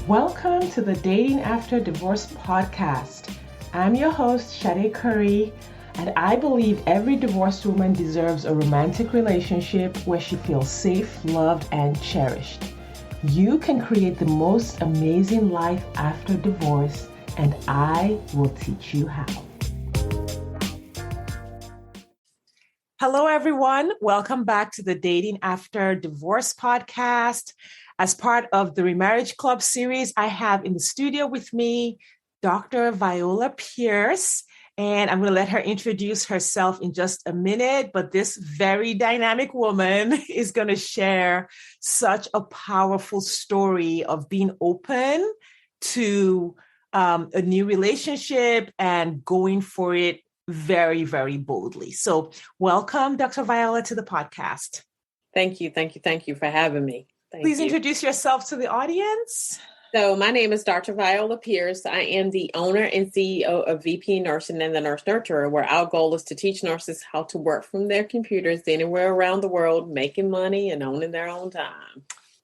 Welcome to the Dating After Divorce podcast. I'm your host, Shade Curry, and I believe every divorced woman deserves a romantic relationship where she feels safe, loved, and cherished. You can create the most amazing life after divorce, and I will teach you how. Hello, everyone. Welcome back to the Dating After Divorce podcast. As part of the Remarriage Club series, I have in the studio with me Dr. Viola Pierce, and I'm going to let her introduce herself in just a minute. But this very dynamic woman is going to share such a powerful story of being open to a new relationship and going for it very, very boldly. So welcome, Dr. Viola, to the podcast. Thank you for having me. Please introduce yourself to the audience. So my name is Dr. Viola Pierce. I am the owner and CEO of VP Nursing and the Nurse Nurturer, where our goal is to teach nurses how to work from their computers anywhere around the world, making money and owning their own time.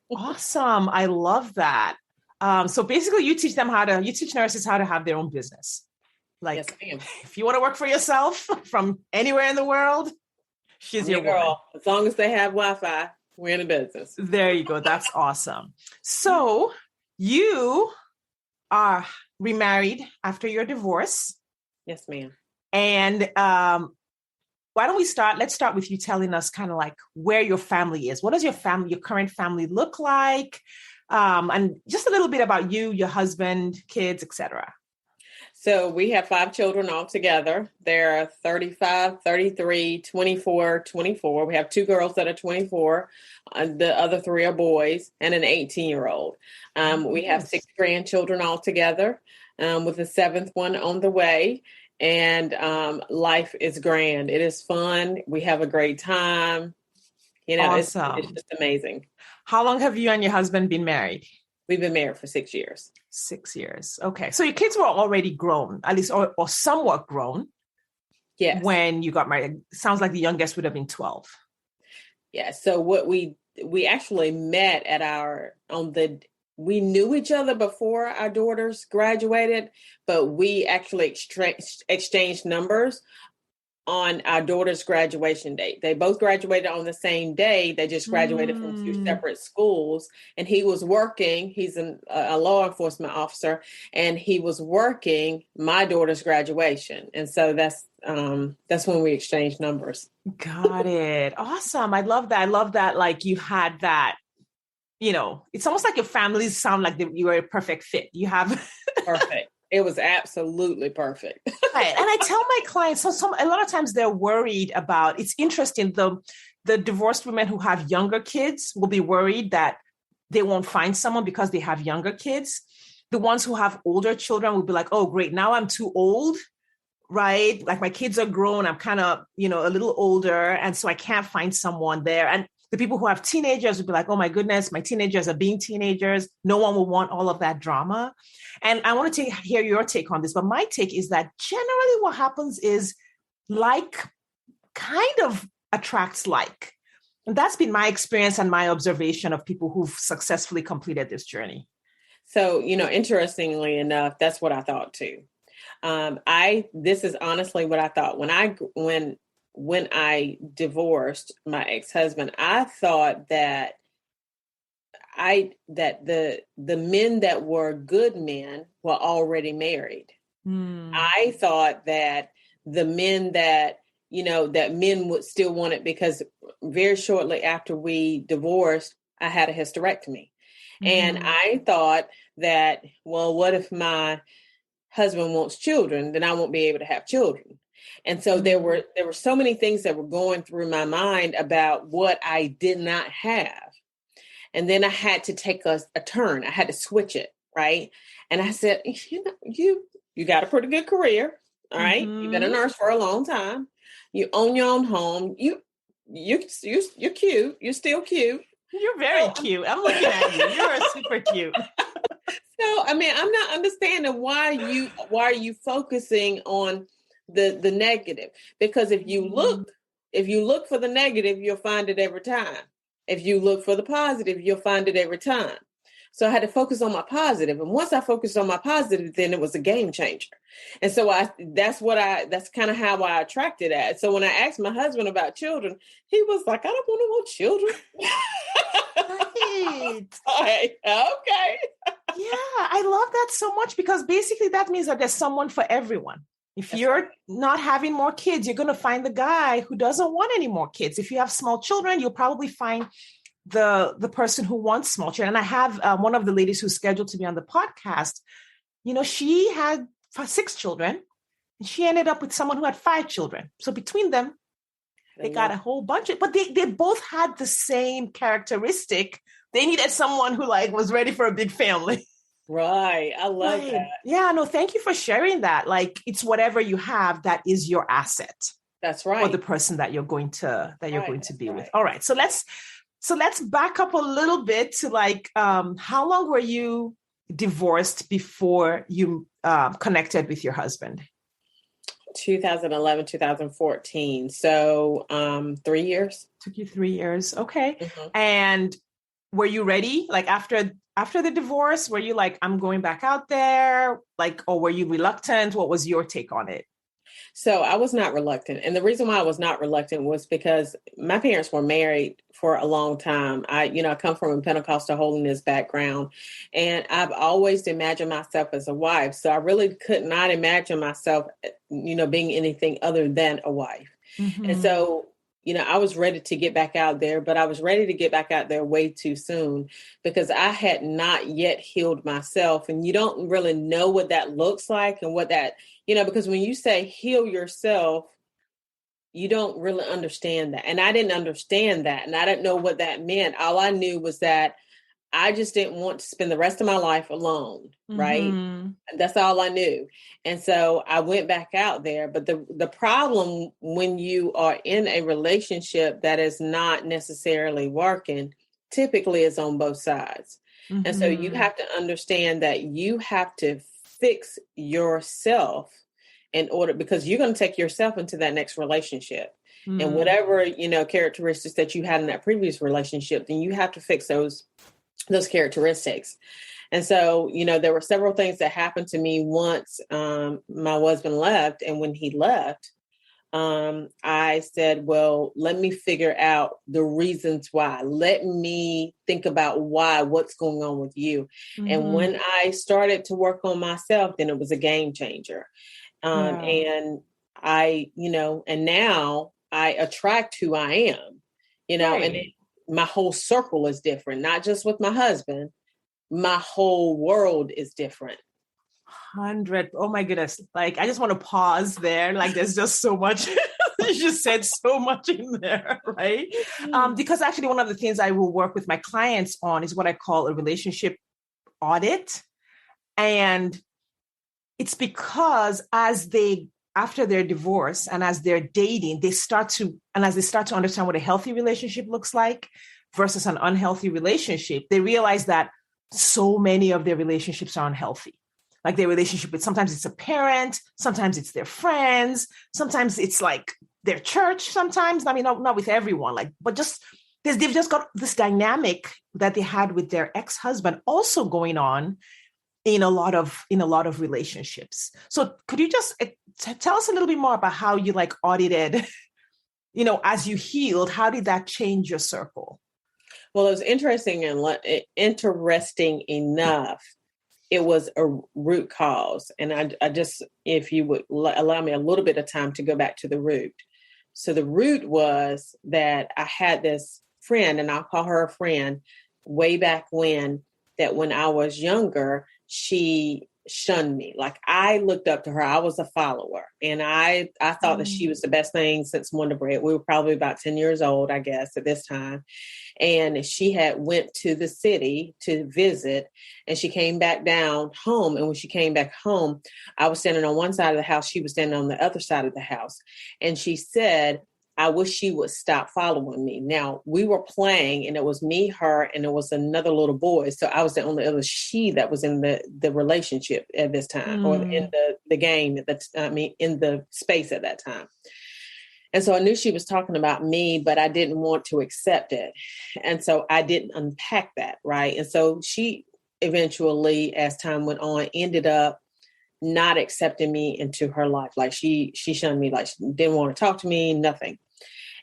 Awesome. I love that. So basically you teach nurses how to have their own business. Like, yes, ma'am. If you want to work for yourself from anywhere in the world, she's your girl. As long as they have Wi-Fi, we're in a business. There you go. That's awesome. So you are remarried after your divorce. Yes, ma'am. And why don't we start? Let's start with you telling us kind of like where your family is. What does your current family look like? And just a little bit about you, your husband, kids, etc. So we have 5 children altogether. They're 35, 33, 24, 24. We have 2 girls that are 24. The other 3 are boys and an 18-year-old. We have 6 grandchildren altogether, with the 7th one on the way. And life is grand. It is fun. We have a great time. Awesome. It's just amazing. How long have you and your husband been married? We've been married for 6 years. 6 years. Okay. So your kids were already grown, at least, or somewhat grown. Yes. When you got married. Sounds like the youngest would have been 12. Yeah. So what we actually met we knew each other before our daughters graduated, but we actually exchanged numbers on our daughter's graduation date. They both graduated on the same day. They just graduated from 2 separate schools. And he was working. He's a law enforcement officer, and he was working my daughter's graduation. And so that's when we exchanged numbers. Got it. Awesome. I love that. I love that. Like you had that, it's almost like your families sound like you were a perfect fit. You have perfect. It was absolutely perfect. Right. And I tell my clients, a lot of times they're worried about, it's interesting, the divorced women who have younger kids will be worried that they won't find someone because they have younger kids. The ones who have older children will be like, oh, great, now I'm too old, right? Like my kids are grown, I'm kind of, a little older, and so I can't find someone there. And the people who have teenagers will be like, oh my goodness, my teenagers are being teenagers. No one will want all of that drama. And I want to hear your take on this. But my take is that generally what happens is like kind of attracts like. And that's been my experience and my observation of people who've successfully completed this journey. So, interestingly enough, that's what I thought too. This is honestly what I thought when I divorced my ex-husband. I thought that the men that were good men were already married. I thought that the men that men would still want it, because very shortly after we divorced, I had a hysterectomy. And I thought that, well, what if my husband wants children? Then I won't be able to have children. And so there were so many things that were going through my mind about what I did not have. And then I had to take a turn. I had to switch it, right? And I said, you got a pretty good career, all right? You've been a nurse for a long time. You own your own home. You're cute. You're still cute. You're very cute. I'm looking at you. You're super cute. So, I'm not understanding why are you focusing on the negative? Because if you look for the negative, you'll find it every time. If you look for the positive, you'll find it every time. So I had to focus on my positive. And once I focused on my positive, then it was a game changer. And so that's kind of how I attracted that. So when I asked my husband about children, he was like, I don't want to want children. Right. Okay. Yeah, I love that so much, because basically that means that there's someone for everyone. If That's you're right. not having more kids, you're going to find the guy who doesn't want any more kids. If you have small children, you'll probably find the person who wants small children. And I have one of the ladies who's scheduled to be on the podcast. She had 6 children, and she ended up with someone who had 5 children. So between them, they got a whole bunch but they both had the same characteristic. They needed someone who was ready for a big family. Right. I love that. Yeah, no, thank you for sharing that. It's whatever you have that is your asset. That's right. For the person that you're going to be with. All right. So let's back up a little bit to how long were you divorced before you connected with your husband? 2011, 2014. So 3 years. Took you 3 years. Okay. Mm-hmm. And were you ready? After the divorce, were you I'm going back out there? Or were you reluctant? What was your take on it? So I was not reluctant. And the reason why I was not reluctant was because my parents were married for a long time. I come from a Pentecostal holiness background, and I've always imagined myself as a wife. So I really could not imagine myself, being anything other than a wife. Mm-hmm. And so, I was ready to get back out there, but I was ready to get back out there way too soon, because I had not yet healed myself. And you don't really know what that looks like, and what that, because when you say heal yourself, you don't really understand that. And I didn't understand that. And I didn't know what that meant. All I knew was that I just didn't want to spend the rest of my life alone. Right. Mm-hmm. That's all I knew. And so I went back out there. But the problem when you are in a relationship that is not necessarily working, typically is on both sides. Mm-hmm. And so you have to understand that you have to fix yourself because you're going to take yourself into that next relationship. Mm-hmm. And whatever, characteristics that you had in that previous relationship, then you have to fix those characteristics. And so, there were several things that happened to me once my husband left. And when he left, I said, well, let me figure out the reasons why. Let me think about what's going on with you. Mm-hmm. And when I started to work on myself, then it was a game changer. And I, and now I attract who I am, right. And my whole circle is different, not just with my husband. My whole world is different. 100. Oh my goodness. I just want to pause there. There's just so much. You just said so much in there, right? Because actually one of the things I will work with my clients on is what I call a relationship audit. And it's because after their divorce and as they're dating, as they start to understand what a healthy relationship looks like versus an unhealthy relationship, they realize that so many of their relationships are unhealthy. Their relationship with, sometimes it's a parent, sometimes it's their friends, sometimes it's their church, sometimes, not with everyone, but just they've just got this dynamic that they had with their ex-husband also going on in a lot of relationships. So could you just tell us a little bit more about how you audited, as you healed, how did that change your circle? Well, it was interesting enough. It was a root cause. And I just, if you would allow me a little bit of time to go back to the root. So the root was that I had this friend, and I'll call her a friend, way back when I was younger, she shunned me. I looked up to her. I was a follower, and I thought that she was the best thing since Wonder Bread. We were probably about 10 years old, I guess, at this time. And she had went to the city to visit, and she came back down home. And when she came back home, I was standing on one side of the house. She was standing on the other side of the house. And she said, I wish she would stop following me. Now, we were playing, and it was me, her, and it was another little boy. So I was the only other she that was in the relationship at this time, or in the game, in the space at that time. And so I knew she was talking about me, but I didn't want to accept it. And so I didn't unpack that, right? And so she eventually, as time went on, ended up not accepting me into her life. Like she shunned me, like she didn't want to talk to me, nothing.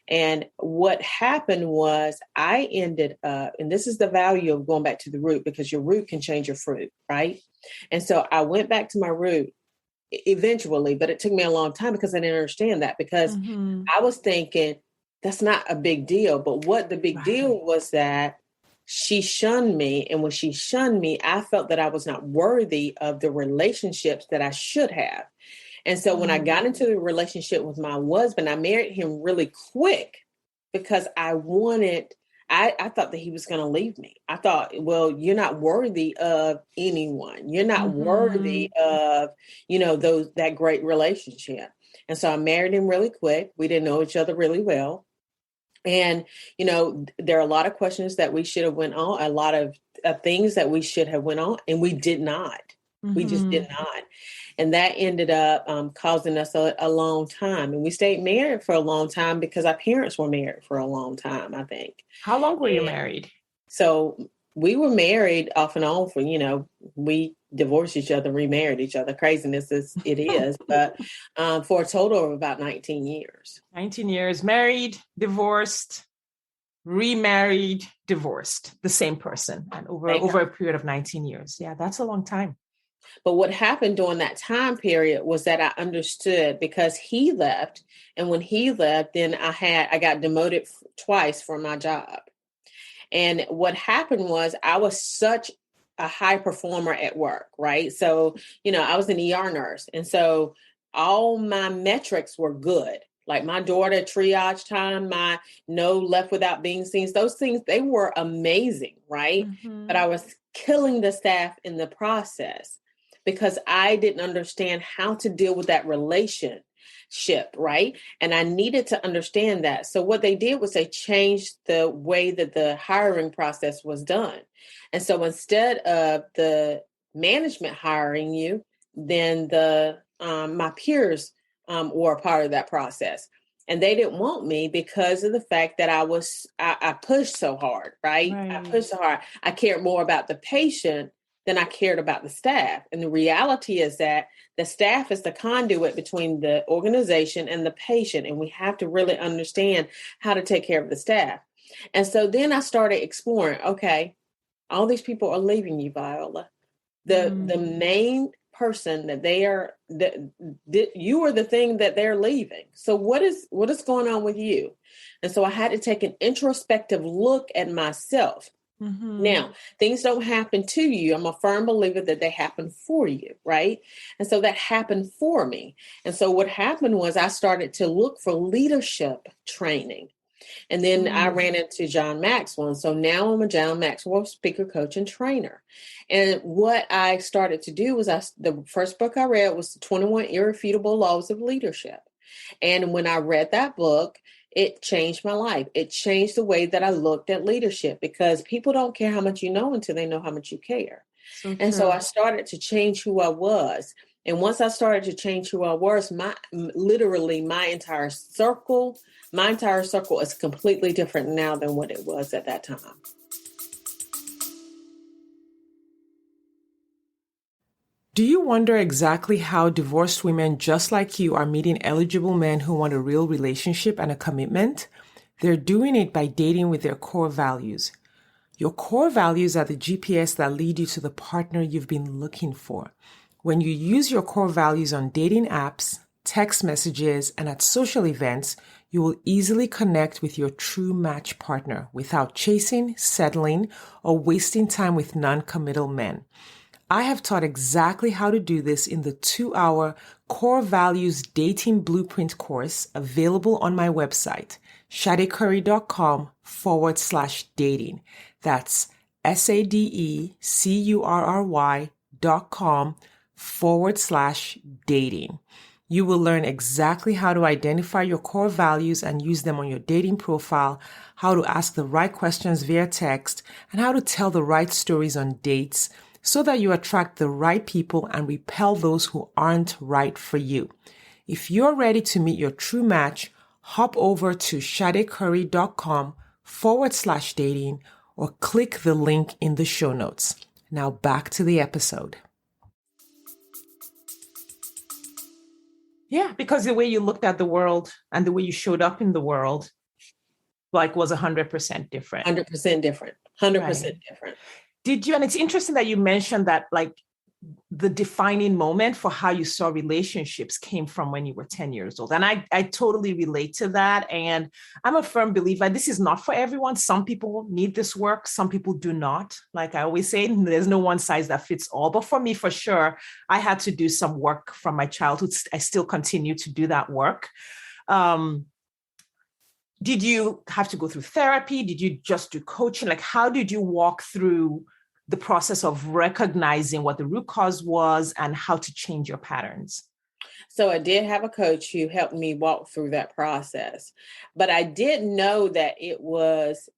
And what happened was I ended up, and this is the value of going back to the root, because your root can change your fruit, right? And so I went back to my root eventually, but it took me a long time because I didn't understand that, because I was thinking that's not a big deal. But what the big deal was that she shunned me. And when she shunned me, I felt that I was not worthy of the relationships that I should have. And so when I got into the relationship with my husband, I married him really quick because I thought that he was going to leave me. I thought, well, you're not worthy of anyone. You're not worthy of, that great relationship. And so I married him really quick. We didn't know each other really well. And, there are a lot of questions that we should have went on, a lot of things that we should have went on, and we did not. We just did not. And that ended up causing us a long time. And we stayed married for a long time because our parents were married for a long time, I think. How long were you married? So we were married off and on for, we divorced each other, remarried each other. Craziness as it is, but for a total of about 19 years. 19 years, married, divorced, remarried, divorced, the same person, and over a period of 19 years. Yeah, that's a long time. But what happened during that time period was that I understood, because he left. And when he left, then I got demoted twice from my job. And what happened was I was such a high performer at work, right? So, I was an ER nurse. And so all my metrics were good. Like my daughter triage time, my no left without being seen, those things, they were amazing, right? But I was killing the staff in the process, because I didn't understand how to deal with that relationship, right? And I needed to understand that. So what they did was they changed the way that the hiring process was done. And so instead of the management hiring you, then my peers were a part of that process. And they didn't want me because of the fact that I pushed so hard, right? I pushed so hard. I cared more about the patient than I cared about the staff. And the reality is that the staff is the conduit between the organization and the patient. And we have to really understand how to take care of the staff. And so then I started exploring, okay, all these people are leaving you, Viola. The main person that you are the thing that they're leaving. So what is going on with you? And so I had to take an introspective look at myself. Now, things don't happen to you. I'm a firm believer that they happen for you, right? And so that happened for me. And so what happened was I started to look for leadership training. And then I ran into John Maxwell. And so now I'm a John Maxwell speaker, coach, and trainer. And what I started to do was the first book I read was the 21 Irrefutable Laws of Leadership. And when I read that book, it changed my life. It changed the way that I looked at leadership, because people don't care how much you know until they know how much you care. So I started to change who I was. And once I started to change who I was, my entire circle is completely different now than what it was at that time. Do you wonder exactly how divorced women just like you are meeting eligible men who want a real relationship and a commitment? They're doing it by dating with their core values. Your core values are the GPS that lead you to the partner you've been looking for. When you use your core values on dating apps, text messages, and at social events, you will easily connect with your true match partner without chasing, settling, or wasting time with non-committal men. I have taught exactly how to do this in the 2-hour Core Values Dating Blueprint course available on my website, shadecurry.com/dating. That's SADECURRY.com/dating. You will learn exactly how to identify your core values and use them on your dating profile, how to ask the right questions via text, and how to tell the right stories on dates, so that you attract the right people and repel those who aren't right for you. If you're ready to meet your true match, hop over to shadecurry.com/dating or click the link in the show notes. Now back to the episode. Yeah, because the way you looked at the world and the way you showed up in the world, like, was 100% different. 100% different. 100% different. Did you, and it's interesting that you mentioned that, like, the defining moment for how you saw relationships came from when you were 10 years old. And I totally relate to that. And I'm a firm believer, this is not for everyone. Some people need this work. Some people do not. Like I always say, there's no one size that fits all. But for me, for sure, I had to do some work from my childhood. I still continue to do that work. Did you have to go through therapy? Did you just do coaching? Like, how did you walk through the process of recognizing what the root cause was and how to change your patterns? So I did have a coach who helped me walk through that process, but I didn't know that it was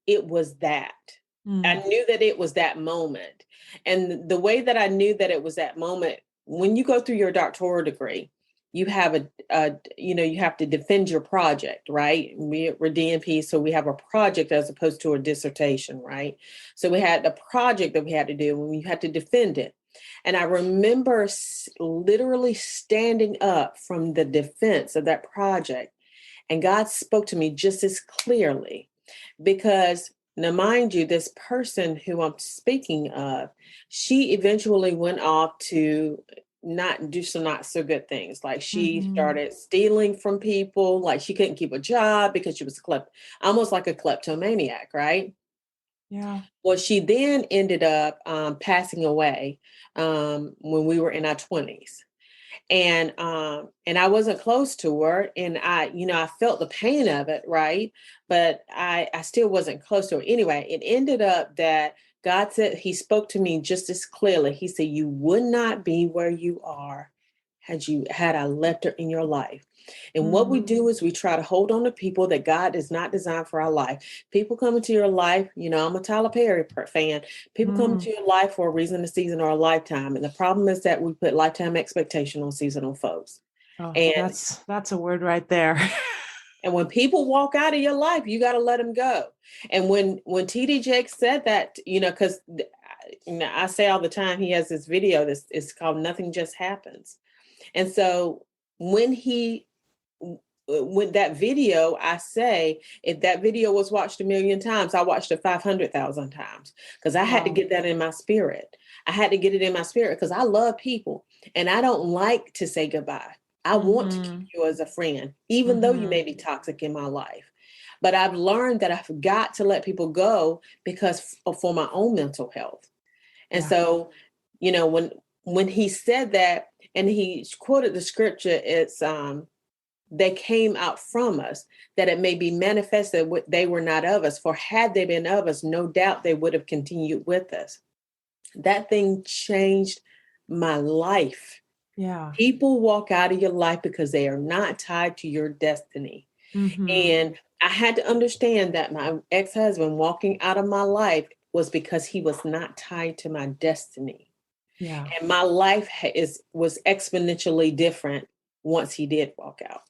that. I knew that it was that moment. And the way that I knew that it was that moment, when you go through your doctoral degree, you have you have to defend your project, right? We're DNP, so we have a project as opposed to a dissertation, right? So we had a project that we had to do, and we had to defend it. And I remember literally standing up from the defense of that project, and God spoke to me just as clearly, because now, mind you, this person who I'm speaking of, she eventually went off to not do some not so good things. Like she started stealing from people. Like she couldn't keep a job because she was almost like a kleptomaniac, right? Yeah. Well, she then ended up passing away when we were in our 20s. And I wasn't close to her, and I felt the pain of it, right? But I still wasn't close to her. Anyway, it ended up that God said, he spoke to me just as clearly. He said, you would not be where you are had I left her in your life. And what we do is we try to hold on to people that God is not designed for our life. People come into your life, I'm a Tyler Perry fan. People come into your life for a reason, a season, or a lifetime. And the problem is that we put lifetime expectation on seasonal folks. Oh, and that's a word right there. And when people walk out of your life, you got to let them go. And when TD Jakes said that, because I say all the time, he has this video it's called Nothing Just Happens. And so with that video, I say, if that video was watched 1 million times, I watched it 500,000 times, because I had to get that in my spirit. I had to get it in my spirit because I love people and I don't like to say goodbye. I want to keep you as a friend, even though you may be toxic in my life. But I've learned that I've got to let people go because for my own mental health. And so, when he said that, and he quoted the scripture, it's they came out from us, that it may be manifested they were not of us. For had they been of us, no doubt they would have continued with us. That thing changed my life. Yeah. People walk out of your life because they are not tied to your destiny. And I had to understand that my ex-husband walking out of my life was because he was not tied to my destiny. Yeah. And my life was exponentially different once he did walk out.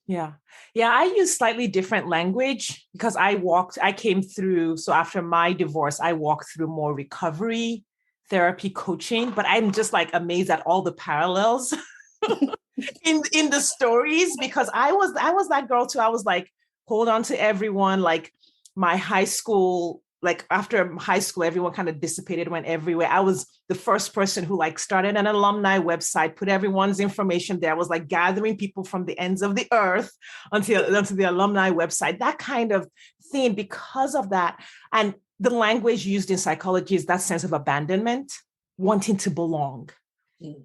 Yeah. Yeah. I use slightly different language because I came through. So after my divorce, I walked through more recovery, therapy, coaching, but I'm just like amazed at all the parallels in the stories, because I was that girl too. I was like, hold on to everyone. Like my high school, like after high school, everyone kind of dissipated, went everywhere. I was the first person who like started an alumni website, put everyone's information there. I was like gathering people from the ends of the earth onto the alumni website, that kind of thing. Because of that, and the language used in psychology is that sense of abandonment, wanting to belong,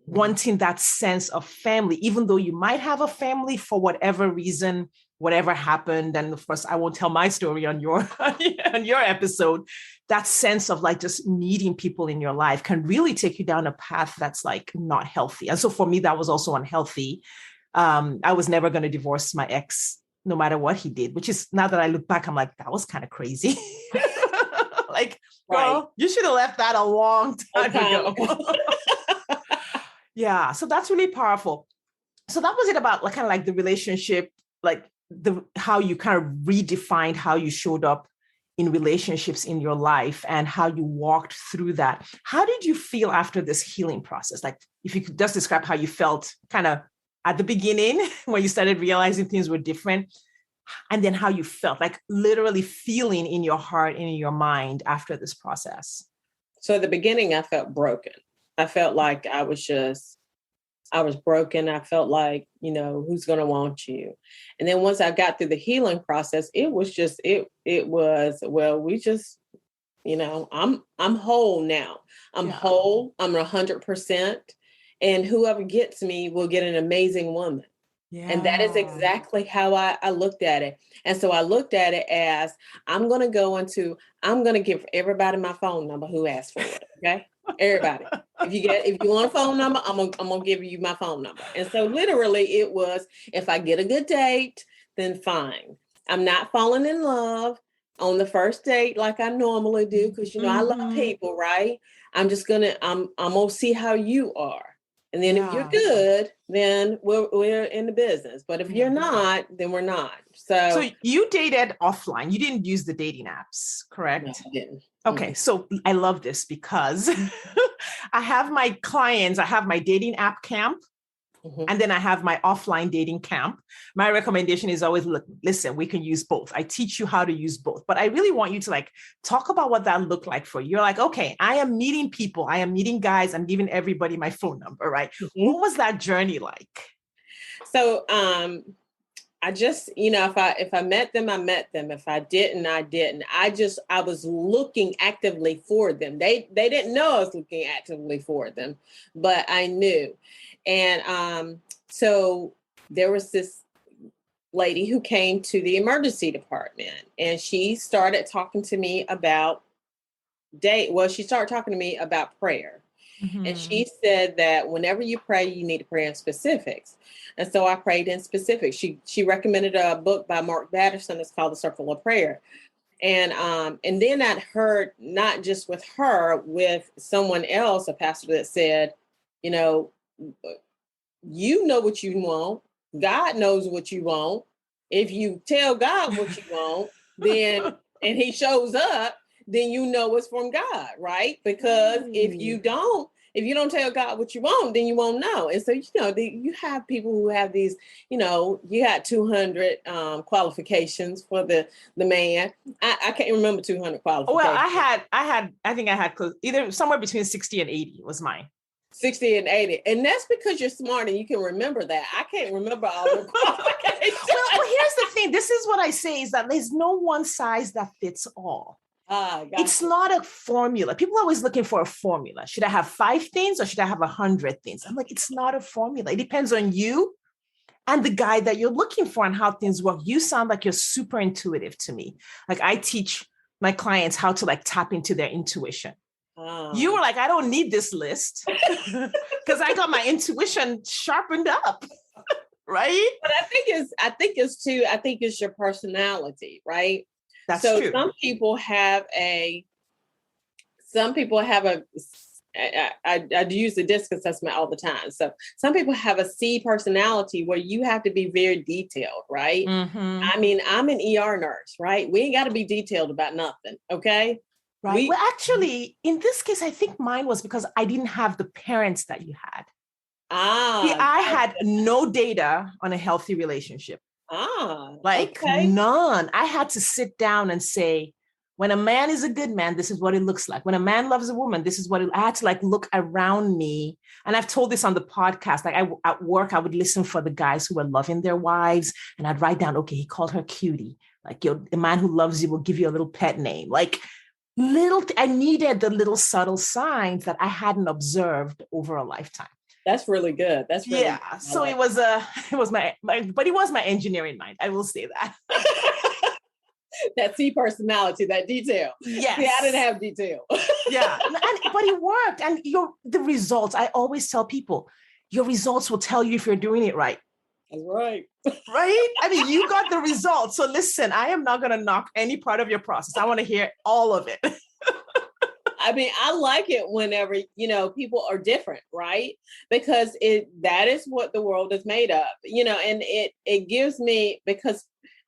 wanting that sense of family, even though you might have a family for whatever reason, whatever happened. And of course, I won't tell my story on your on your episode. That sense of like just needing people in your life can really take you down a path that's like not healthy. And so for me, that was also unhealthy. I was never going to divorce my ex, no matter what he did, which is, now that I look back, I'm like, that was kind of crazy. Like, girl, you should have left that a long time ago. Yeah. So that's really powerful. So that was it about like kind of like the relationship, like how you kind of redefined how you showed up in relationships in your life and how you walked through that. How did you feel after this healing process? Like, if you could just describe how you felt kind of at the beginning when you started realizing things were different, and then how you felt, like literally feeling in your heart and in your mind after this process. So at the beginning, I felt broken. I felt like I was broken. I felt like, who's going to want you? And then once I got through the healing process, it was, well, we just, I'm whole now. I'm whole. I'm 100%. And whoever gets me will get an amazing woman. Yeah. And that is exactly how I looked at it. And so I looked at it as I'm going to give everybody my phone number who asked for it. Okay. Everybody. If you want a phone number, I'm going to give you my phone number. And so literally it was, if I get a good date, then fine. I'm not falling in love on the first date like I normally do. Cause I love people, right? I'm going to see how you are. And then if you're good, then we're in the business. But if you're not, then we're not. So you dated offline. You didn't use the dating apps, correct? No, I didn't. Okay. So I love this because I have my clients, I have my dating app camp. And then I have my offline dating camp. My recommendation is always, listen, we can use both. I teach you how to use both. But I really want you to talk about what that looked like for you. You're like, okay, I am meeting people. I am meeting guys. I'm giving everybody my phone number, right? What was that journey like? So I just, if I met them, I met them. If I didn't, I didn't. I was looking actively for them. They didn't know I was looking actively for them, but I knew. And so there was this lady who came to the emergency department, and she started talking to me about she started talking to me about prayer. And she said that whenever you pray, you need to pray in specifics. And so I prayed in specifics. She recommended a book by Mark Batterson. It's called The Circle of Prayer. And then I'd heard, not just with her, with someone else, a pastor, that said, you know what you want. God knows what you want. If you tell God what you want, then, and he shows up, then it's from God, right? Because if you don't tell God what you want, then you won't know. And so, you have people who have these, you got 200 qualifications for the man. I can't remember 200 qualifications. Well, I think I had either somewhere between 60 and 80 was mine. 60 and 80. And that's because you're smart and you can remember that. I can't remember all the qualifications. Well, here's the thing. This is what I say, is that there's no one size that fits all. It's not a formula. People are always looking for a formula. Should I have 5 things or should I have 100 things? I'm like, it's not a formula. It depends on you and the guy that you're looking for and how things work. You sound like you're super intuitive to me. Like, I teach my clients how to tap into their intuition. You were like, I don't need this list because I got my intuition sharpened up. Right. But I think it's your personality, right? That's true. Some people have I use the DISC assessment all the time. So some people have a C personality where you have to be very detailed, right? I mean, I'm an ER nurse, right? We ain't got to be detailed about nothing. Okay. Right. Well, actually, in this case, I think mine was because I didn't have the parents that you had. See, I had no data on a healthy relationship. None. I had to sit down and say, when a man is a good man, this is what it looks like. When a man loves a woman, this is what I had to look around me. And I've told this on the podcast, at work, I would listen for the guys who were loving their wives. And I'd write down, okay, he called her cutie. A man who loves you will give you a little pet name. I needed the little subtle signs that I hadn't observed over a lifetime. That's really good. That's really good. So it was my engineering mind. I will say that. That C personality, that detail. Yes. See, I didn't have detail. Yeah. But it worked. And the results, I always tell people, your results will tell you if you're doing it right. That's right. Right? I mean, you got the results. So listen, I am not going to knock any part of your process. I want to hear all of it. I mean, I like it whenever, people are different, right? Because that is what the world is made of, and it gives me, because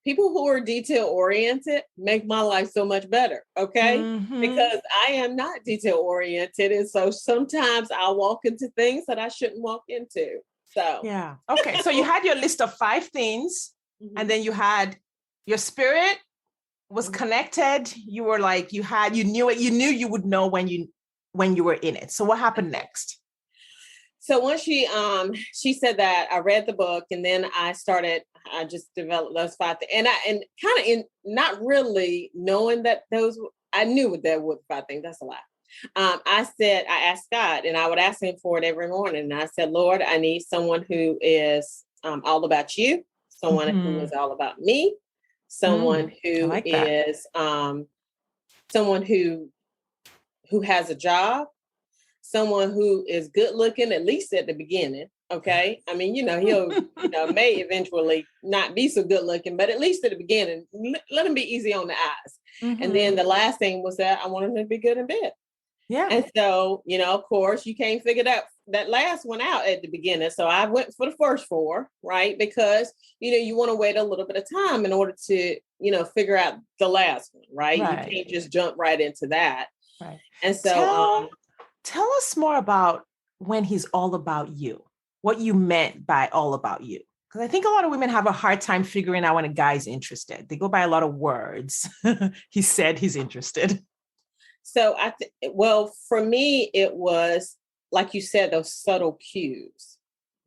people who are detail oriented make my life so much better. Okay. Mm-hmm. Because I am not detail oriented. And so sometimes I'll walk into things that I shouldn't walk into. So, yeah. Okay. So you had your list of 5 things, mm-hmm. and then you had your spirit was mm-hmm. connected. You were like, you knew it. You knew you would know when you were in it. So what happened next? So once she said that, I read the book, and then I just developed those 5 things. And kind of in not really knowing that I knew what that was 5 things. That's a lot. I asked God, and I would ask him for it every morning. And I said, Lord, I need someone who is all about you, someone mm-hmm. who is all about me, someone who is someone who has a job, someone who is good looking, at least at the beginning. Okay. I mean, he'll, may eventually not be so good looking, but at least at the beginning, let him be easy on the eyes. Mm-hmm. And then the last thing was that I wanted him to be good in bed. Yeah. And so, of course, you can't figure that last one out at the beginning. So I went for the first 4, right? Because, you want to wait a little bit of time in order to, figure out the last one, right? You can't just jump right into that. Right. And so tell us more about when he's all about you, what you meant by all about you. Because I think a lot of women have a hard time figuring out when a guy's interested. They go by a lot of words. He said he's interested. So for me, it was, like you said, those subtle cues,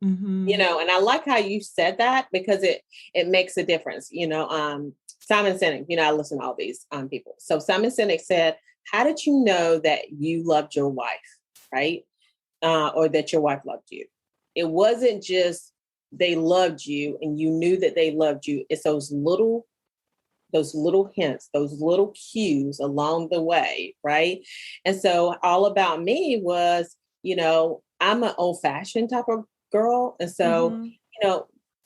mm-hmm. And I like how you said that because it makes a difference. Simon Sinek, I listen to all these people. So Simon Sinek said, how did you know that you loved your wife, right? Or that your wife loved you? It wasn't just they loved you and you knew that they loved you. It's those little hints, those little cues along the way, right? And so all about me was, I'm an old-fashioned type of girl. And so, mm-hmm.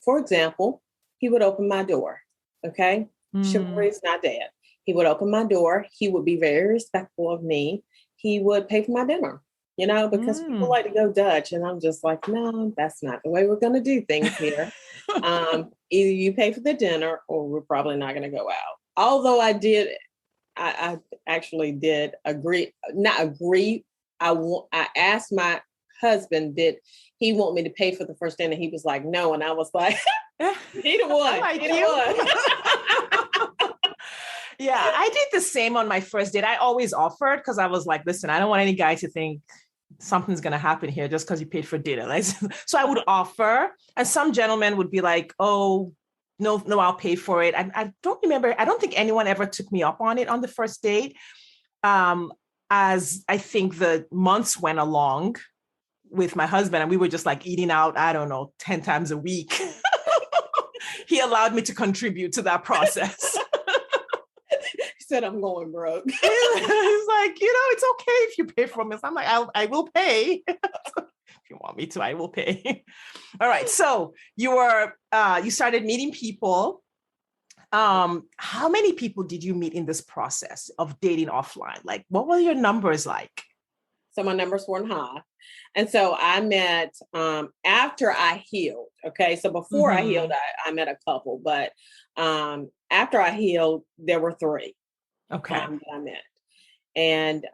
For example, he would open my door, okay? Mm-hmm. Chivalry's not dead. He would open my door. He would be very respectful of me. He would pay for my dinner, because people like to go Dutch. And I'm just like, no, that's not the way we're going to do things here. Either you pay for the dinner or we're probably not going to go out. Although I actually did not agree. I asked my husband, did he want me to pay for the first dinner? He was like, no. And I was like, he the one. He the one. Yeah, I did the same on my first date. I always offered because I was like, listen, I don't want any guy to think something's going to happen here just because you paid for dinner. Like, so I would offer, and some gentlemen would be like, oh, no, I'll pay for it. I don't remember. I don't think anyone ever took me up on it on the first date. As I think the months went along with my husband, and we were just like eating out, I don't know, 10 times a week. He allowed me to contribute to that process. Said I'm going broke. He's like, it's okay if you pay for me. So I'm like, I will pay. If you want me to, I will pay. All right. So you started meeting people. How many people did you meet in this process of dating offline? Like, what were your numbers like? So my numbers weren't high. And so I met after I healed. Okay. So before mm-hmm. I healed, I met a couple, but after I healed, there were 3. Okay. That I met. And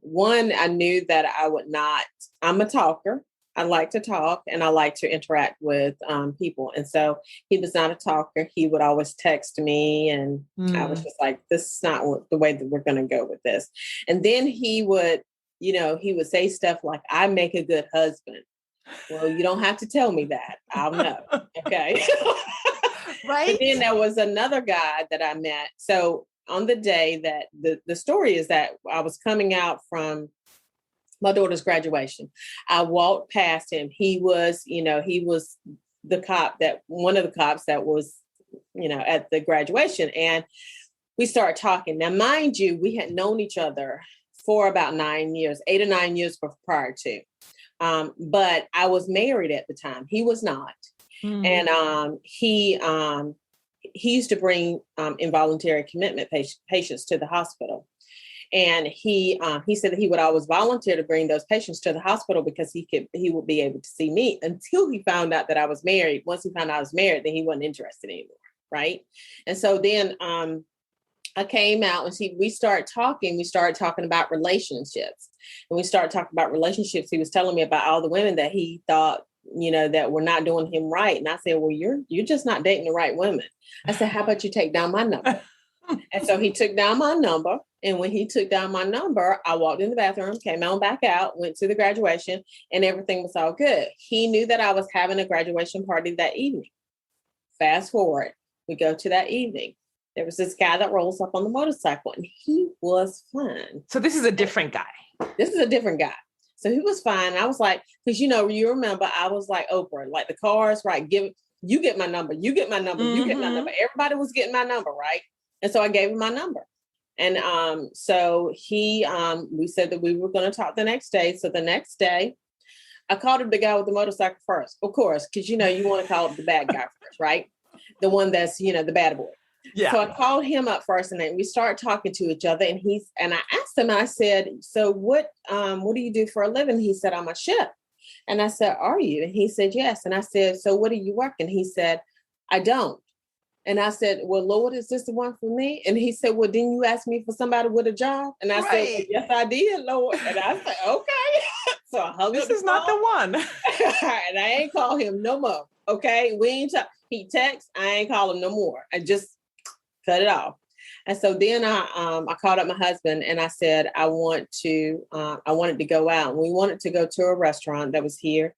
one, I knew that I would not, I'm a talker. I like to talk and I like to interact with people. And so he was not a talker. He would always text me and I was just like, this is not the way that we're going to go with this. And then he would say stuff like, I make a good husband. Well, you don't have to tell me that. I'll know. Okay. Right. And then there was another guy that I met. So on the day that the story is that I was coming out from my daughter's graduation, I walked past him. He was the cop one of the cops that was, at the graduation. And we started talking. Now, mind you, we had known each other for about 9 years, 8 or 9 years prior to. But I was married at the time. He was not. Mm. And he used to bring involuntary commitment patients to the hospital. And he said that he would always volunteer to bring those patients to the hospital because he would be able to see me until he found out that I was married. Once he found out I was married, then he wasn't interested anymore. right? And so then I came out and we started talking about relationships. And we started talking about relationships. He was telling me about all the women that he thought, that were not doing him right. And I said, well, you're just not dating the right women. I said, how about you take down my number? And so he took down my number. And when he took down my number, I walked in the bathroom, came on back out, went to the graduation, and everything was all good. He knew that I was having a graduation party that evening. Fast forward, we go to that evening. There was this guy that rolls up on the motorcycle, and he was fine. So this is a different guy. This is a different guy. So he was fine. I was like, because, you remember, I was like Oprah, like the cars, right? You get my number. You get my number. You get my number. Everybody was getting my number, right? And so I gave him my number. And so we said that we were going to talk the next day. So the next day, I called up the guy with the motorcycle first, of course, because, you want to call up the bad guy first, right? The one that's, the bad boy. Yeah. So I called him up first, and then we started talking to each other. And I asked him, I said, so what do you do for a living? He said, I'm a chef. And I said, are you? And he said, yes. And I said, so what are you working? He said, I don't. And I said, well, Lord, is this the one for me? And he said, well, didn't you ask me for somebody with a job? And I said, well, yes, I did, Lord. And I said, okay. So I hung up. This is not the one. And I ain't call him no more. Okay. We ain't talk. He texts. I ain't call him no more. I just cut it off. And so then I called up my husband and I said, I wanted to go out. And we wanted to go to a restaurant that was here.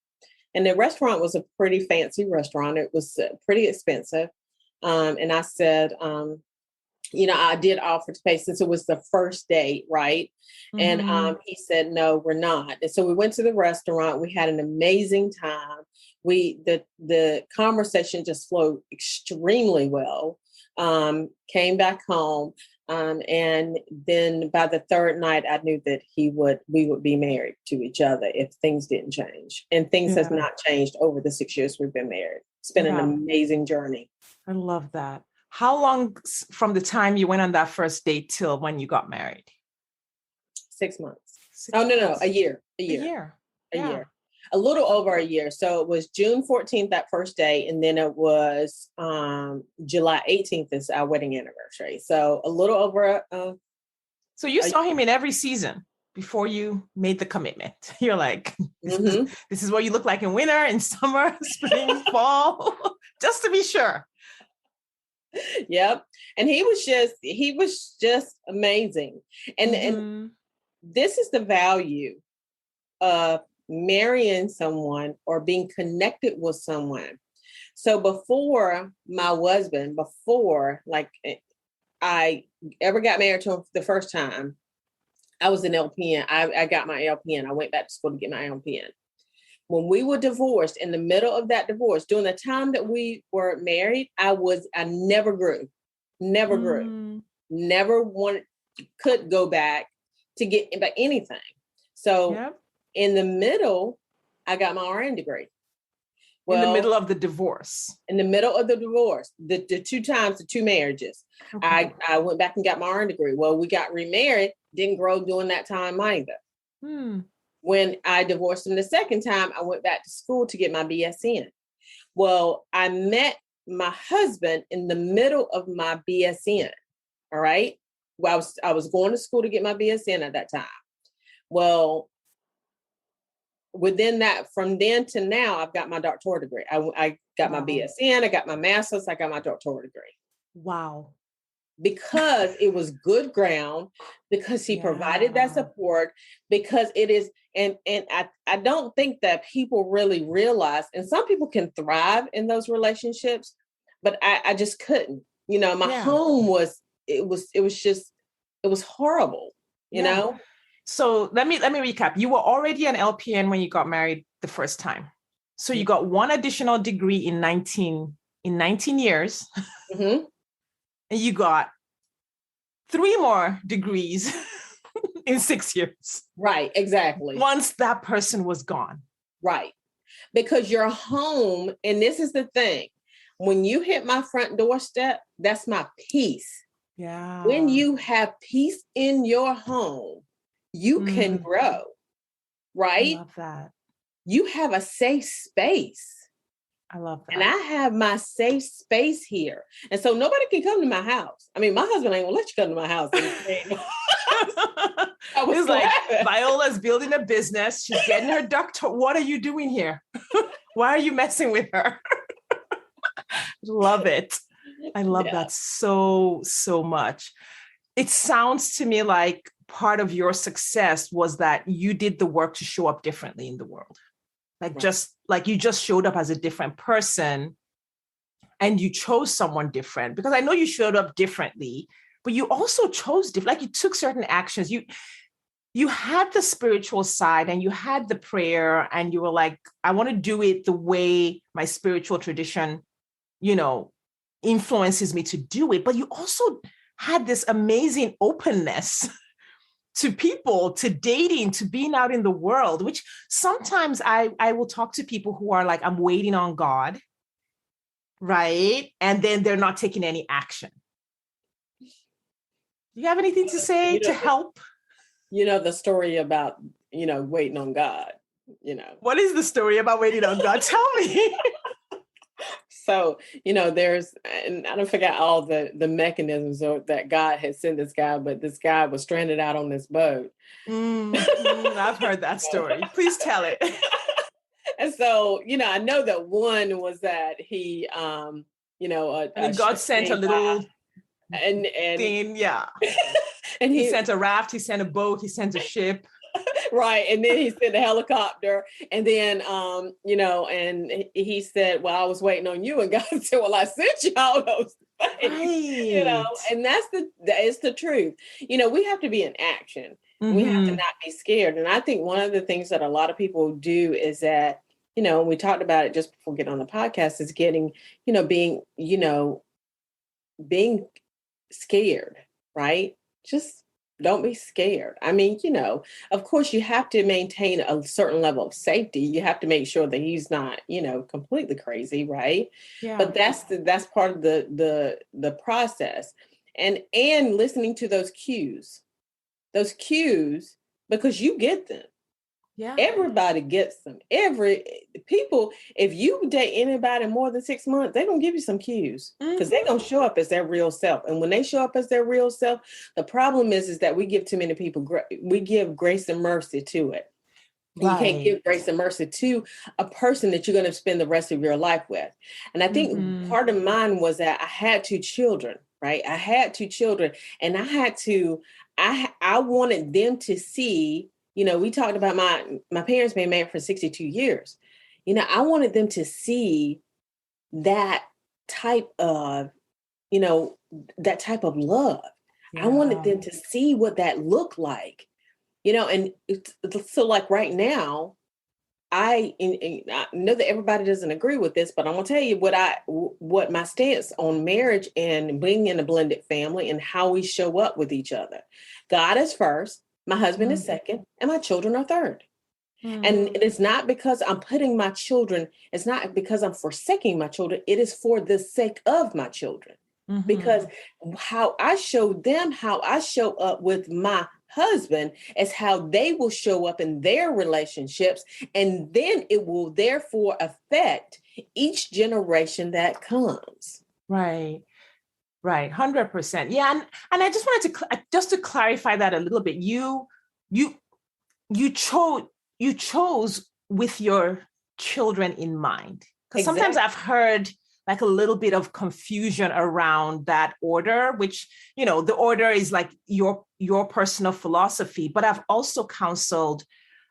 And the restaurant was a pretty fancy restaurant. It was pretty expensive. And I said, I did offer to pay since it was the first date, right? Mm-hmm. And he said, no, we're not. And so we went to the restaurant. We had an amazing time. The conversation just flowed extremely well. Came back home. And then by the third night, I knew that we would be married to each other if things didn't change. And things have not changed over the 6 years we've been married. It's been an amazing journey. I love that. How long from the time you went on that first date till when you got married? 6 months. No, a year. A year. A little over a year. So it was June 14th, that first day. And then it was July 18th is our wedding anniversary. So a little over. So you saw him in every season before you made the commitment. You're like, this is what you look like in winter, in summer, spring, fall, just to be sure. Yep. And he was just amazing. And this is the value of marrying someone or being connected with someone. So before I ever got married to him the first time, I was an LPN. I got my LPN. I went back to school to get my LPN. When we were divorced, in the middle of that divorce, during the time that we were married, I never grew, never could go back to get anything. So in the middle, I got my RN degree. Well, in the middle of the divorce. In the middle of the divorce, the two marriages, I went back and got my RN degree. Well, we got remarried, didn't grow during that time either. When I divorced him the second time, I went back to school to get my BSN. Well, I met my husband in the middle of my BSN. All right. Well, I was going to school to get my BSN at that time. Well, within that, from then to now, I've got my doctoral degree. I got my BSN, I got my master's, I got my doctoral degree. Wow. Because it was good ground, because he provided that support, because it is, and I don't think that people really realize, and some people can thrive in those relationships, but I just couldn't. My home was horrible, you know? So let me recap. You were already an LPN when you got married the first time. So you got one additional degree in 19 years. Mm-hmm. And you got 3 more degrees in 6 years. Right, exactly. Once that person was gone. Right. Because your home, and this is the thing, when you hit my front doorstep, that's my peace. Yeah. When you have peace in your home, you can grow, right? I love that. You have a safe space. I love that. And I have my safe space here. And so nobody can come to my house. I mean, my husband ain't gonna let you come to my house. It's like Viola's building a business. She's getting her duck. What are you doing here? Why are you messing with her? Love it. I love that so much. It sounds to me like part of your success was that you did the work to show up differently in the world. Like, just like you just showed up as a different person and you chose someone different, because I know you showed up differently, but you also chose different, like you took certain actions. You had the spiritual side and you had the prayer and you were like, I want to do it the way my spiritual tradition, influences me to do it. But you also had this amazing openness to people, to dating, to being out in the world, which sometimes I will talk to people who are like, I'm waiting on God, right? And then they're not taking any action. Do you have anything to say to help? The story about, waiting on God, What is the story about waiting on God? Tell me. So, there's, and I don't forget all the mechanisms that God had sent this guy, but this guy was stranded out on this boat. I've heard that story. Please tell it. And so, I know that one was that he, and God sent a little and thing, yeah. And he sent a raft, he sent a boat, he sent a ship. Right. And then he sent a helicopter. And then, and he said, well, I was waiting on you. And God said, well, I sent you all those things. Right. And that is the truth. We have to be in action. Mm-hmm. We have to not be scared. And I think one of the things that a lot of people do is that, we talked about it just before getting on the podcast, is getting, being scared, right? Just don't be scared. I mean, of course you have to maintain a certain level of safety. You have to make sure that he's not, completely crazy, right? Yeah. But that's part of the process. And listening to those cues, because you get them. Yeah. Everybody gets them. If you date anybody more than 6 months, they're going to give you some cues, because they're going to show up as their real self. And when they show up as their real self, the problem is that we give too many people, we give grace and mercy to it. Right. You can't give grace and mercy to a person that you're going to spend the rest of your life with. And I think part of mine was that I had 2 children, right? I had 2 children, and I wanted them to see. We talked about my parents being married for 62 years. I wanted them to see that type of, that type of love. Yeah. I wanted them to see what that looked like, and so like right now, I know that everybody doesn't agree with this, but I'm going to tell you what my stance on marriage and being in a blended family and how we show up with each other. God is first. My husband is second, and my children are third. And it's not because I'm it's not because I'm forsaking my children. It is for the sake of my children. Because how I show them how I show up with my husband is how they will show up in their relationships. And then it will therefore affect each generation that comes. Right. Right. 100%. Yeah. And I just wanted to clarify that a little bit. You chose with your children in mind. Because sometimes I've heard like a little bit of confusion around that order, which, the order is like your personal philosophy. But I've also counseled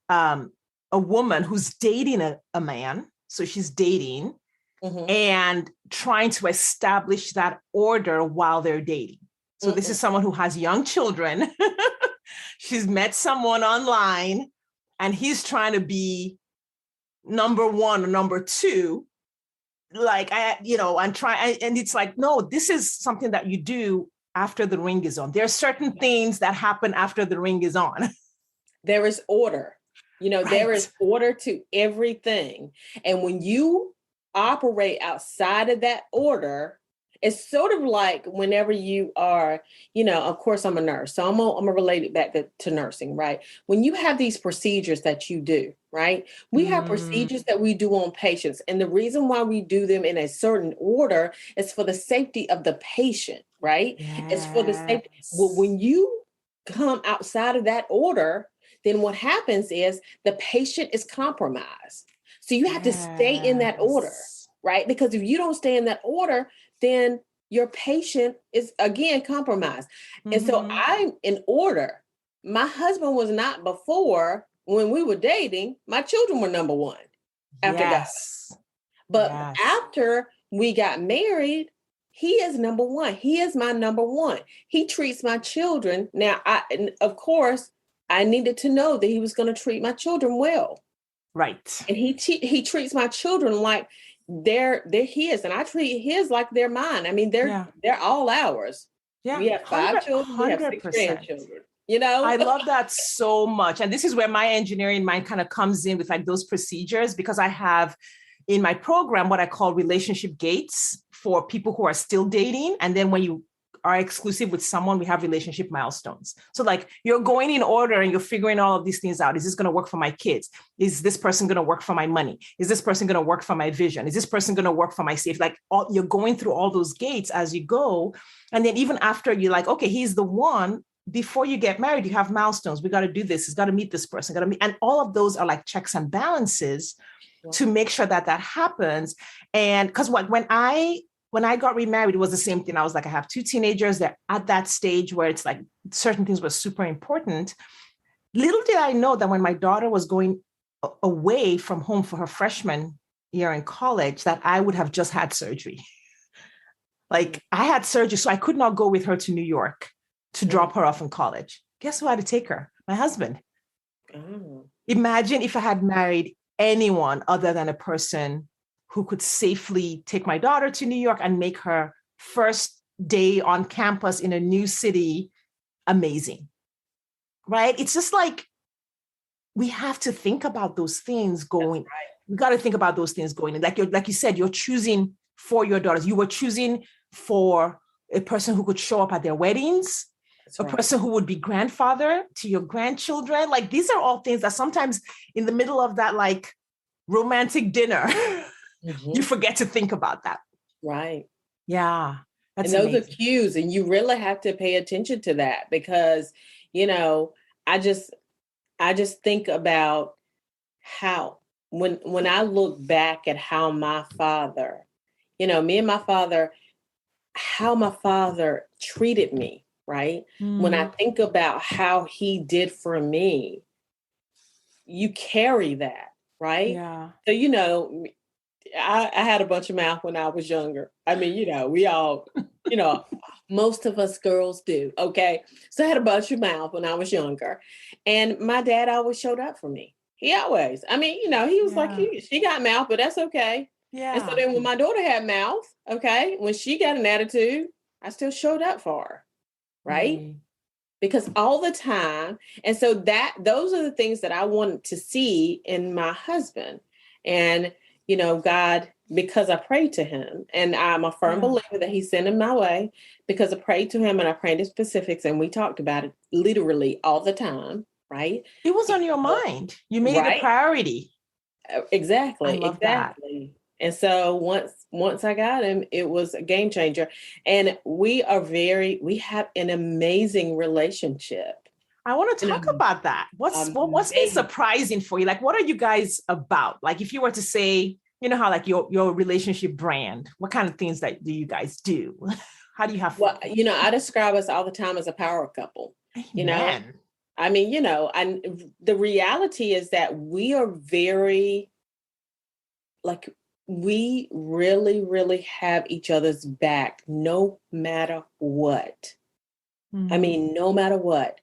a woman who's dating a man. So she's dating. And trying to establish that order while they're dating. So this is someone who has young children. She's met someone online and he's trying to be number 1 or number 2. Like, and it's like, no, this is something that you do after the ring is on. There are certain things that happen after the ring is on. There is order. Right. There is order to everything. And when you operate outside of that order, It's sort of like whenever you are, of course I'm a nurse, so I'm gonna relate it back to nursing, right? When you have these procedures that you do, right? We have procedures that we do on patients, and the reason why we do them in a certain order is for the safety of the patient, right? It's for the safety. Well, when you come outside of that order, then what happens is the patient is compromised. So you have to stay in that order, right? Because if you don't stay in that order, then your patient is again compromised. And so I'm in order. My husband was not before. When we were dating, my children were number one after God. But after we got married, he is number one. He is my number one. He treats my children. Now, of course, I needed to know that he was going to treat my children well. Right. And he treats my children like they're his, and I treat his like they're mine. I mean, they're all ours. Yeah. We have 5 children, we have 6 grandchildren. I love that so much. And this is where my engineering mind kind of comes in with like those procedures, because I have in my program what I call relationship gates for people who are still dating. And then when you are exclusive with someone, we have relationship milestones. So like you're going in order and you're figuring all of these things out. Is this going to work for my kids? Is this person going to work for my money? Is this person going to work for my vision? Is this person going to work for my safety? Like you're going through all those gates as you go. And then even after you're like, okay, he's the one. Before you get married, you have milestones. We got to do this. It's got to meet this person. And all of those are like checks and balances to make sure that happens. And because when I got remarried, it was the same thing. I was like, I have 2 teenagers. They're at that stage where it's like certain things were super important. Little did I know that when my daughter was going away from home for her freshman year in college, that I would have just had surgery. Like I had surgery, so I could not go with her to New York to drop her off in college. Guess who had to take her? My husband. Imagine if I had married anyone other than a person who could safely take my daughter to New York and make her first day on campus in a new city amazing, right? It's just like, we have to think about those things going. Right. We got to think about those things going. And like you said, you're choosing for your daughters. You were choosing for a person who could show up at their weddings, person who would be grandfather to your grandchildren. Like these are all things that sometimes in the middle of that like romantic dinner, you forget to think about that. Right. Yeah. And those are cues, and you really have to pay attention to that because, I just think about how when I look back at how my father, me and my father, how my father treated me, right? When I think about how he did for me, you carry that, right? Yeah. So, I had a bunch of mouth when I was younger. I mean, we all, most of us girls do. Okay. So I had a bunch of mouth when I was younger. And my dad always showed up for me. He always, he was like, she got mouth, but that's okay. Yeah. And so then when my daughter had mouth, okay, when she got an attitude, I still showed up for her. Right. Because all the time. And so those are the things that I wanted to see in my husband. And God, because I prayed to him, and I'm a firm believer that he sent him my way, because I prayed to him and I prayed in specifics, and we talked about it literally all the time, right? It was on your mind. You made it a priority. Exactly. I love that. And so once I got him, it was a game changer. And we have an amazing relationship. I want to talk about that. What's been surprising for you? Like, what are you guys about? Like, if you were to say, how like your relationship brand, what kind of things do you guys do? How do you have fun? Well, I describe us all the time as a power couple. Amen. I mean, and the reality is that we are very, like, we really, really have each other's back, no matter what. I mean, no matter what.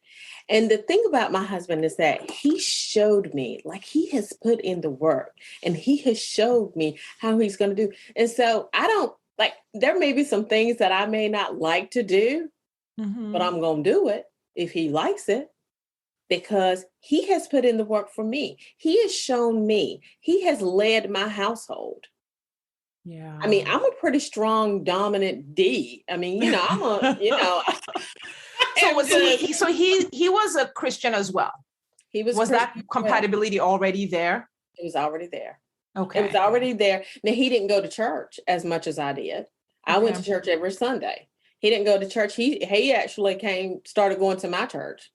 And the thing about my husband is that he showed me, like he has put in the work, and he has showed me how he's going to do. And so there may be some things that I may not like to do, but I'm going to do it if he likes it, because he has put in the work for me. He has shown me, he has led my household. Yeah. I mean, I'm a pretty strong, dominant D. I mean, I'm a, he was a Christian as well. He was that compatibility already there? It was already there. Okay. It was already there. Now, he didn't go to church as much as I did. I went to church every Sunday. He didn't go to church. He actually started going to my church.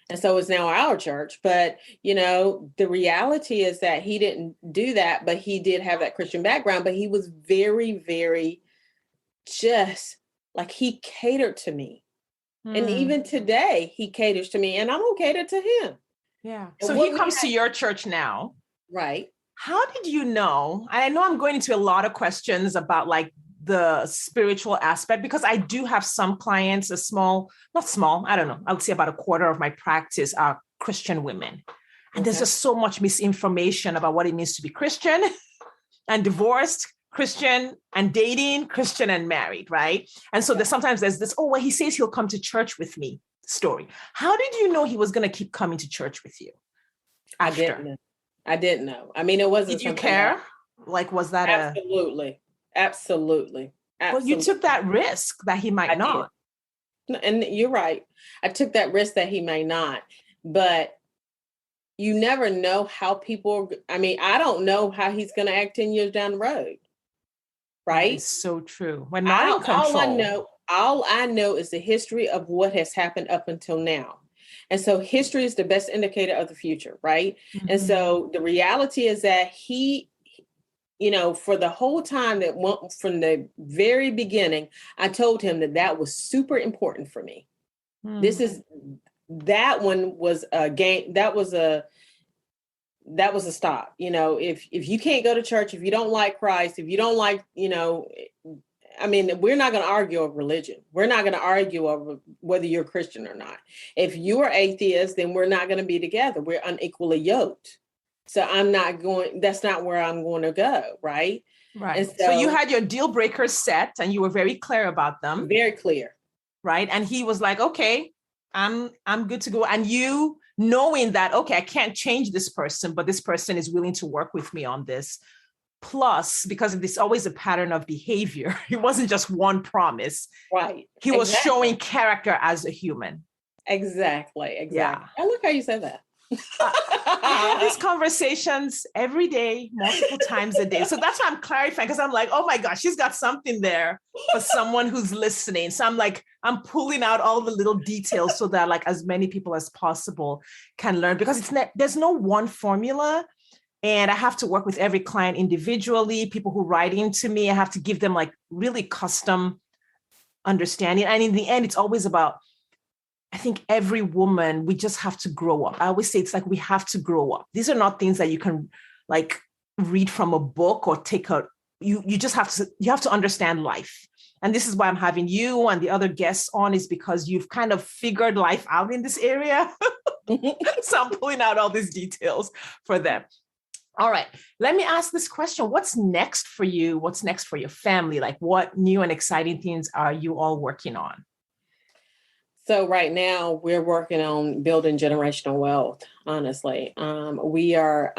And so it's now our church. But, the reality is that he didn't do that, but he did have that Christian background. But he was very, very just like he catered to me. And even today, he caters to me and I'm going to cater to him. Yeah. So he comes to your church now. Right. How did you know? I know I'm going into a lot of questions about like the spiritual aspect, because I do have some clients, not small, I don't know, I would say about a quarter of my practice are Christian women. And there's just so much misinformation about what it means to be Christian and divorced, Christian and dating, Christian and married, right? And so sometimes there's this, he says he'll come to church with me story. How did you know he was going to keep coming to church with you? I didn't know. I mean, it wasn't. Did you care? Like, was that Absolutely. Well, you took that risk that he might not. And you're right. I took that risk that he may not, but you never know how people, I don't know how he's going to act 10 years down the road. Right? It's so true. We're not in control. All I know is the history of what has happened up until now. And so history is the best indicator of the future, right? Mm-hmm. And so the reality is that he, for the whole time from the very beginning, I told him that was super important for me. That one was a game. That was a stop. If you can't go to church, if you don't like Christ, if you don't like, we're not going to argue over religion. We're not going to argue over whether you're Christian or not. If you are atheist, then we're not going to be together. We're unequally yoked. So that's not where I'm going to go. Right. Right. So you had your deal breakers set and you were very clear about them. Very clear. Right. And he was like, okay, I'm good to go. And you knowing that, okay, I can't change this person, but this person is willing to work with me on this. Plus, because there's always a pattern of behavior. It wasn't just one promise. Right. He was showing character as a human. Exactly. Yeah. I look how you said that. I have these conversations every day, multiple times a day. So that's why I'm clarifying, because I'm like, oh my gosh, she's got something there for someone who's listening. So I'm pulling out all the little details so that like as many people as possible can learn, because there's no one formula. And I have to work with every client individually. People who write into me, I have to give them like really custom understanding. And in the end, it's always about, I think every woman, we just have to grow up. I always say it's like we have to grow up. These are not things that you can like read from a book or you just have to understand life. And this is why I'm having you and the other guests on, is because you've kind of figured life out in this area. So I'm pulling out all these details for them. All right. Let me ask this question. What's next for you? What's next for your family? Like, what new and exciting things are you all working on? So right now we're working on building generational wealth. Honestly, we're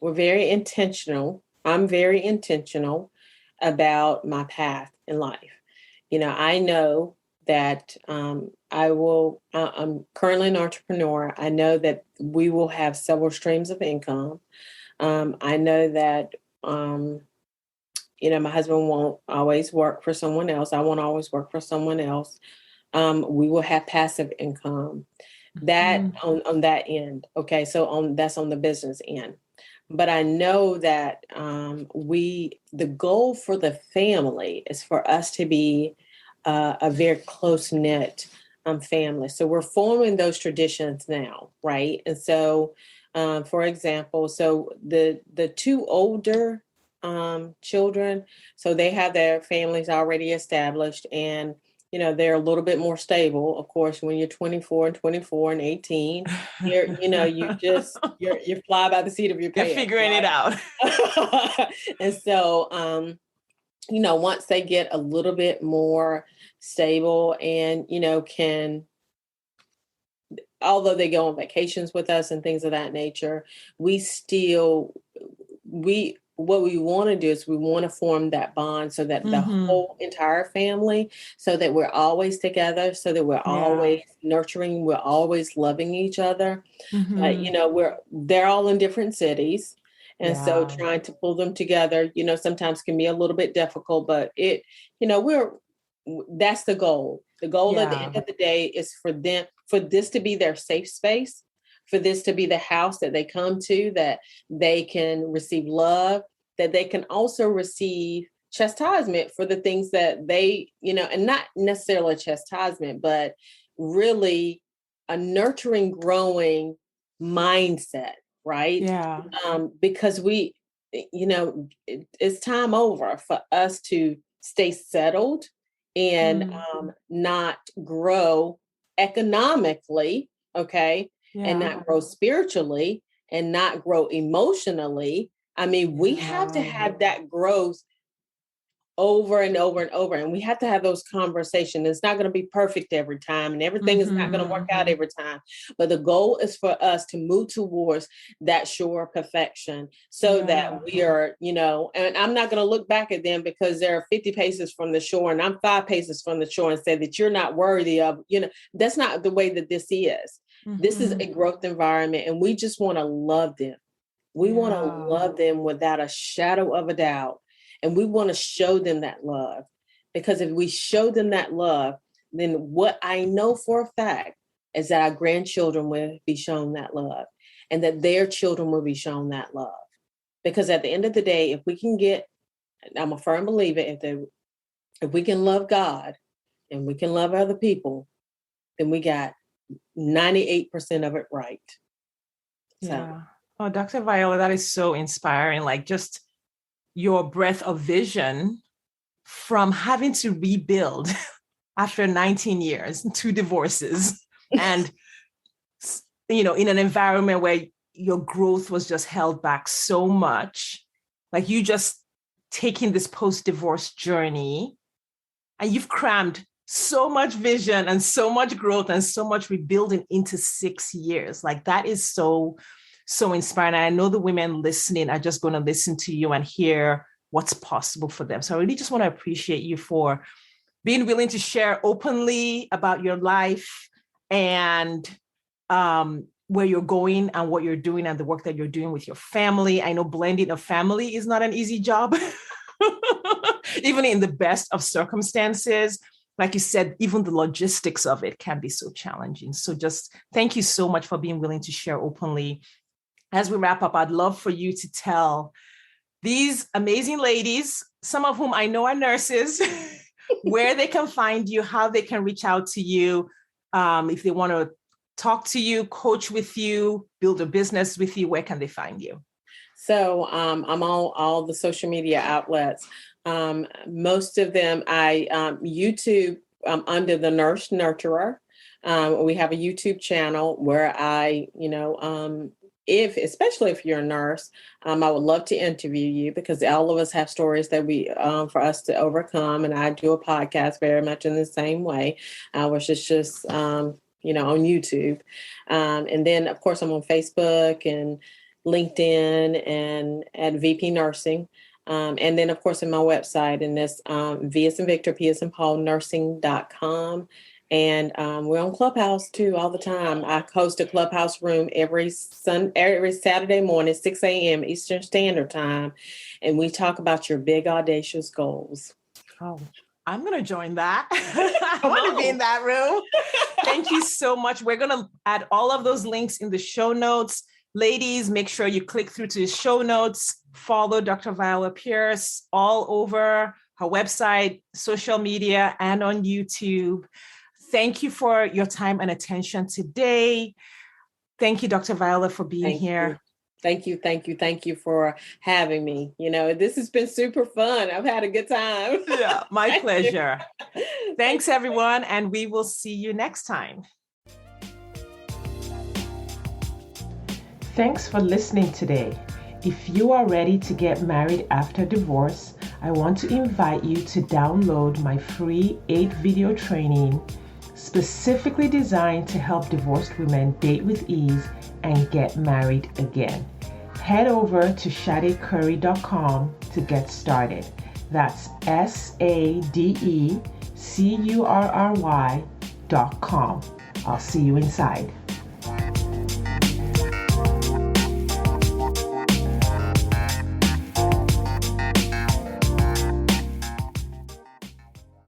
very intentional. I'm very intentional about my path in life. I know that I'm currently an entrepreneur. I know that we will have several streams of income. I know that, my husband won't always work for someone else. I won't always work for someone else. We will have passive income that on that end. Okay. So that's on the business end. But I know that the goal for the family is for us to be a very close-knit family. So we're forming those traditions now, right? And so, for example, the two older children, so they have their families already established, and they're a little bit more stable. Of course, when you're 24 and 18, you fly by the seat of your pants. You're figuring it out. And so, once they get a little bit more stable and, although they go on vacations with us and things of that nature, we what we want to do is we want to form that bond so that the whole entire family, so that we're always together, so that we're always nurturing, we're always loving each other. But, they're all in different cities. And so trying to pull them together, sometimes can be a little bit difficult, but that's the goal. The goal at the end of the day is for this to be their safe space, for this to be the house that they come to, that they can receive love, that they can also receive chastisement for the things that they, and not necessarily chastisement, but really a nurturing, growing mindset, right? Yeah. Because it's time over for us to stay settled and not grow economically, okay? And not grow spiritually and not grow emotionally. I mean, we have to have that growth over and over and over. And we have to have those conversations. It's not going to be perfect every time, and everything is not going to work out every time. But the goal is for us to move towards that shore of perfection so that we are, and I'm not going to look back at them because they're 50 paces from the shore and I'm 5 paces from the shore and say that you're not worthy of, that's not the way that this is. This is a growth environment, and we just want to love them. We want to love them without a shadow of a doubt. And we want to show them that love, because if we show them that love, then what I know for a fact is that our grandchildren will be shown that love, and that their children will be shown that love. Because at the end of the day, if we can I'm a firm believer, if we can love God and we can love other people, then we got 98% of it right. Yeah. Oh, Dr. Viola, that is so inspiring. Like, just your breadth of vision from having to rebuild after 19 years, 2 divorces, and, in an environment where your growth was just held back so much, like you just taking this post-divorce journey, and you've crammed so much vision and so much growth and so much rebuilding into 6 years. Like, that is so inspiring. I know the women listening are just going to listen to you and hear what's possible for them. So I really just want to appreciate you for being willing to share openly about your life and where you're going and what you're doing and the work that you're doing with your family. I know blending a family is not an easy job, even in the best of circumstances. Like you said, even the logistics of it can be so challenging. So just thank you so much for being willing to share openly. As we wrap up, I'd love for you to tell these amazing ladies, some of whom I know are nurses, where they can find you, how they can reach out to you, if they want to talk to you, coach with you, build a business with you. Where can they find you? So I'm on all the social media outlets. Most of them, YouTube, under the Nurse Nurturer. We have a YouTube channel where I, especially if you're a nurse, I would love to interview you, because all of us have stories that for us to overcome. And I do a podcast very much in the same way, which is just, on YouTube. And then, of course, I'm on Facebook and LinkedIn and at VP Nursing. And then, of course, in my website, and that's V as in Victor, P as in Paul, nursing.com. And we're on Clubhouse too all the time. I host a Clubhouse room every Saturday morning, 6 a.m. Eastern Standard Time. And we talk about your big, audacious goals. Oh, I'm going to join that. I want to be in that room. Thank you so much. We're going to add all of those links in the show notes. Ladies, make sure you click through to the show notes. Follow Dr. Viola Pierce all over her website, social media, and on YouTube. Thank you for your time and attention today. Thank you, Dr. Viola, for being here. Thank you for having me. This has been super fun. I've had a good time. Yeah, my pleasure. Thanks, everyone, and we will see you next time. Thanks for listening today. If you are ready to get married after divorce, I want to invite you to download my free 8-video training specifically designed to help divorced women date with ease and get married again. head over to sadecurry.com to get started. That's SADECURRY.com. I'll see you inside.